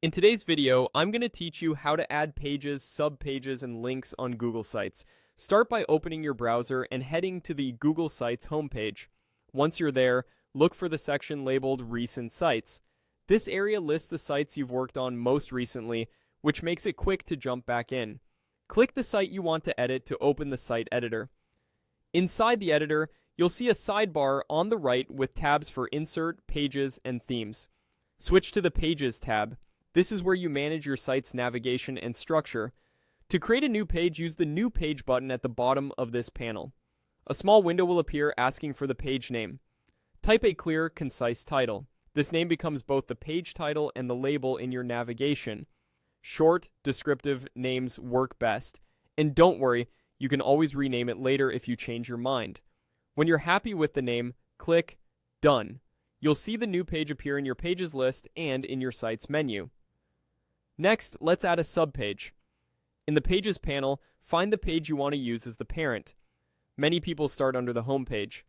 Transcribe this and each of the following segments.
In today's video, I'm going to teach you how to add pages, subpages, and links on Google Sites. Start by opening your browser and heading to the Google Sites homepage. Once you're there, look for the section labeled Recent Sites. This area lists the sites you've worked on most recently, which makes it quick to jump back in. Click the site you want to edit to open the site editor. Inside the editor, you'll see a sidebar on the right with tabs for Insert, Pages, and Themes. Switch to the Pages tab. This is where you manage your site's navigation and structure. To create a new page, use the New Page button at the bottom of this panel. A small window will appear asking for the page name. Type a clear, concise title. This name becomes both the page title and the label in your navigation. Short, descriptive names work best. And don't worry, you can always rename it later if you change your mind. When you're happy with the name, click Done. You'll see the new page appear in your Pages list and in your site's menu. Next, let's add a subpage. In the Pages panel, find the page you want to use as the parent. Many people start under the home page.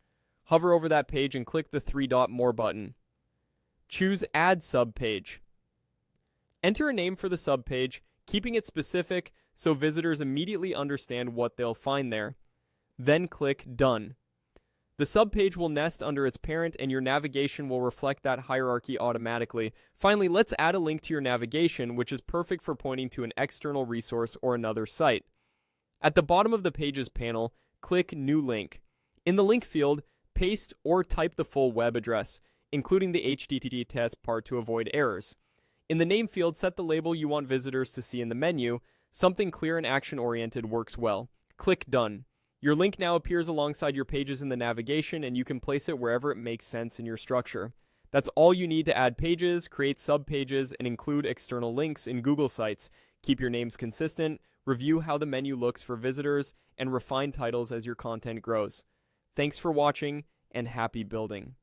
Hover over that page and click the three-dot More button. Choose Add Subpage. Enter a name for the subpage, keeping it specific so visitors immediately understand what they'll find there. Then click Done. The subpage will nest under its parent and your navigation will reflect that hierarchy automatically. Finally, let's add a link to your navigation, which is perfect for pointing to an external resource or another site. At the bottom of the Pages panel, click New Link. In the link field, paste or type the full web address, including the HTTPS part to avoid errors. In the name field, set the label you want visitors to see in the menu. Something clear and action-oriented works well. Click Done. Your link now appears alongside your pages in the navigation, and you can place it wherever it makes sense in your structure. That's all you need to add pages, create subpages, and include external links in Google Sites. Keep your names consistent, review how the menu looks for visitors, and refine titles as your content grows. Thanks for watching, and happy building.